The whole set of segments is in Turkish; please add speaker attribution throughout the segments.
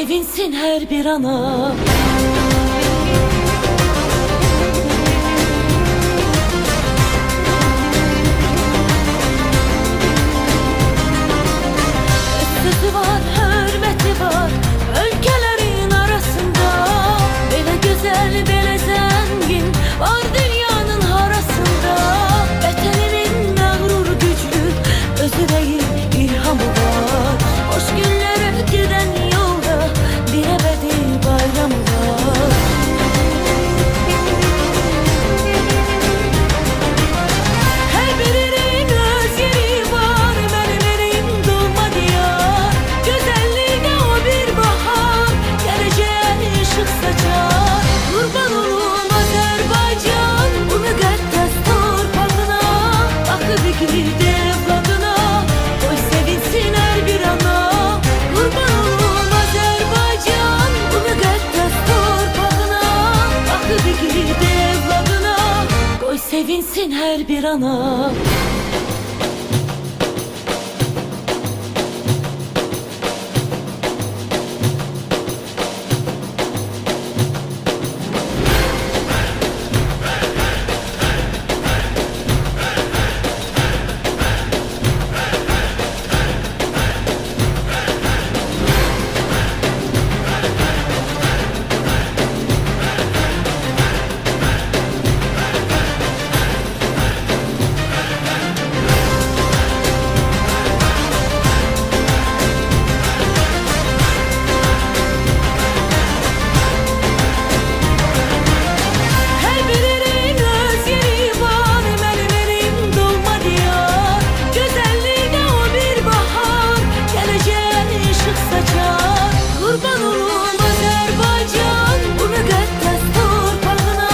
Speaker 1: sevinsin her bir ana. Sözü var, hürmeti var ülkelerin arasında. Böyle güzel, böyle zengin var dünyanın harasında. Vatanının mağrur gücü, özü değil ilhamı var. Hoş günlere giden yolda bir ebedi bayramı var. Her birinin öz yeri var, benim elim doğma diyar. Güzelliğine o bir bahar, geleceğe ışık saçar. Kurban olum Azerbaycan, bu müqəddəs torpağına. Akı bir evladına, oy sevinsin her bir ana. Kurban olum Azerbaycan, bu müqəddəs torpağına. Akı bir evladına, oy sevinsin her bir ana. Her birinin öz yeri var, benim elim doğma diyar. Güzelliğine o bir bahar, geleceğe ışık saçar. Kurban olum Azerbaycan, bu müqəddəs torpağına.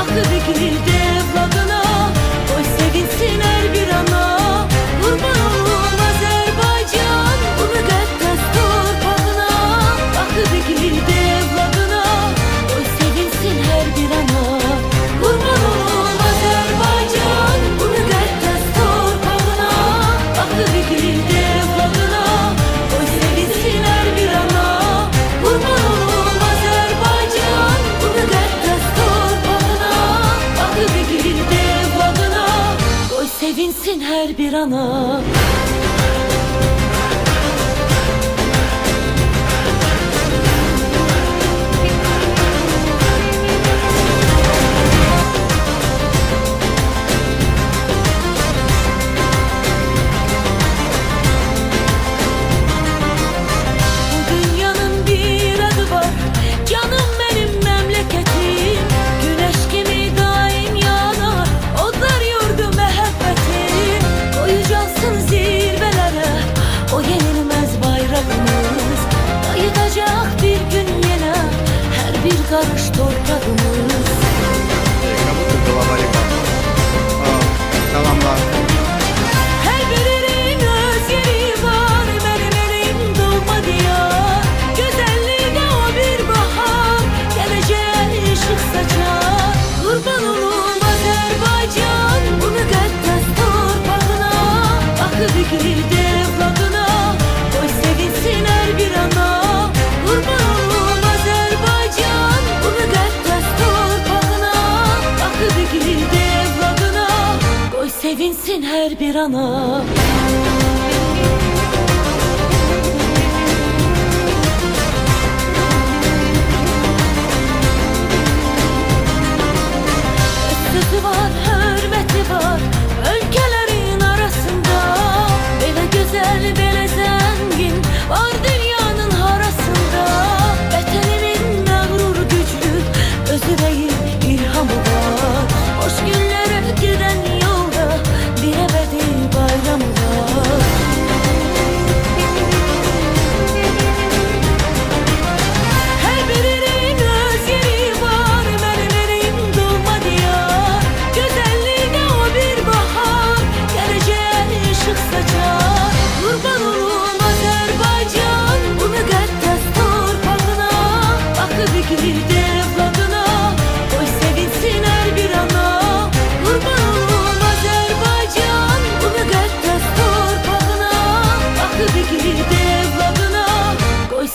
Speaker 1: Akı bir evladına, oy sevinsin her bir ana. Kurban olum Azerbaycan, bu müqəddəs torpağına. Akı bir evladına, oy sevinsin her bir ana. Kurban olum Azerbaycan, bu müqəddəs torpağına. Akı bir evladına, oy sevinsin her bir ana. Kurban olum Azerbaycan, bu müqəddəs torpağına. Akı bir evladına, oy sevinsin her bir ana. Dünyanın bir adı var, canım benim memleketim. Güneş gibi daim yanar, odlar yurdu muhabbetim. Koyacaksın zirvelere o yenilmez bayrağımız. Kayıtacak bir gün yine her bir karış torpağımız.
Speaker 2: Selamlar.
Speaker 1: Her birinin öz yeri var, benim elim doğma diyar. Güzelliğine o bir bahar, geleceğe ışık saçar. Kurban olum Azerbaycan, bu müqəddəs torpağına. Akı bir evladına, oy sevinsin her bir ana. Kurban olum Azerbaycan, bu müqəddəs torpağına. Akı bir evladına, oy sevinsin her bir ana. Sözü var, hürmeti var ülkelerin arasında. Böyle güzel, böyle zengin var dünyanın harasında. Vatanının mağrur gücü, özü değil ilhamı var. Hoş günlere giden yolda bir ebedi bayramı var.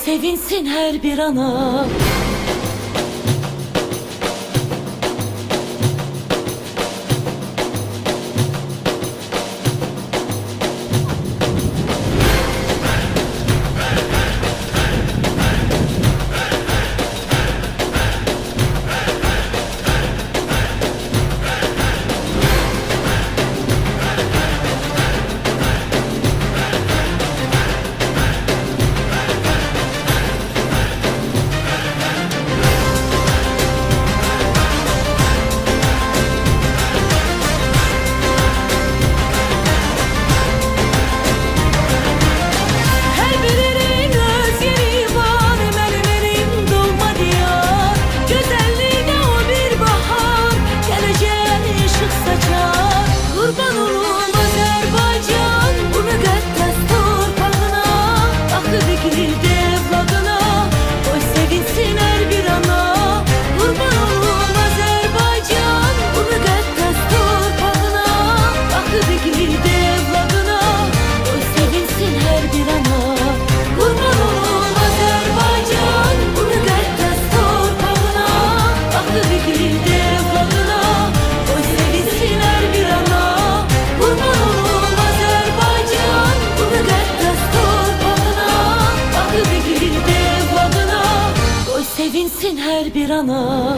Speaker 1: sevinsin her bir ana. Sevinsin her bir ana.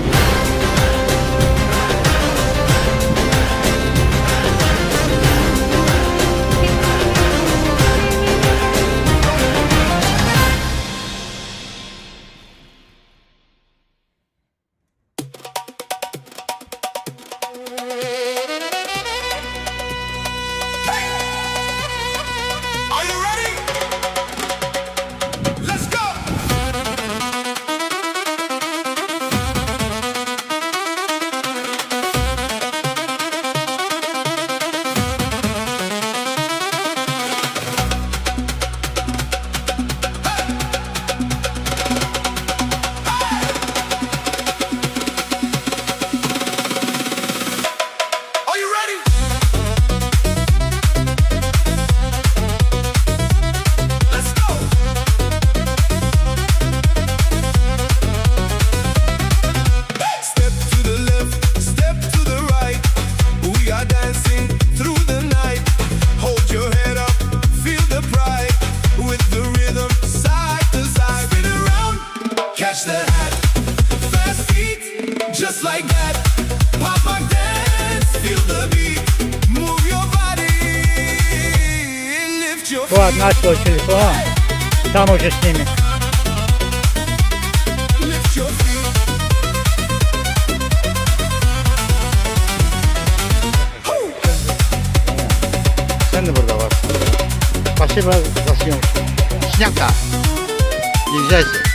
Speaker 2: Just like that, pop my dance, feel the beat, move your body, lift your feet.
Speaker 3: Вот наш телефон, там уже с ними.
Speaker 2: Lift your feet.
Speaker 3: Sen de burada varsın. Başı biraz basıyormuş. Снято. Езжайте.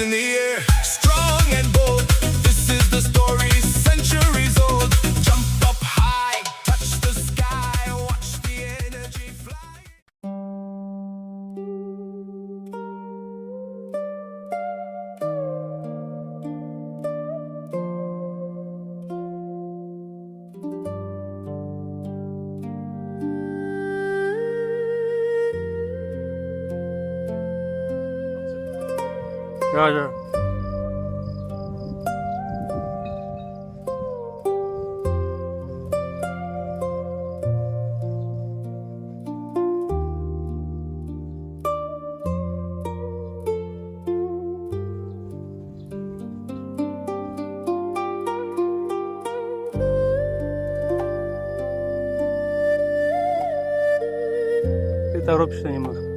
Speaker 2: In the air, strong and bold. This is the story, centuries old. Jump up high, touch the sky, watch the energy fly.
Speaker 3: Да.
Speaker 4: Ты торопишься немного.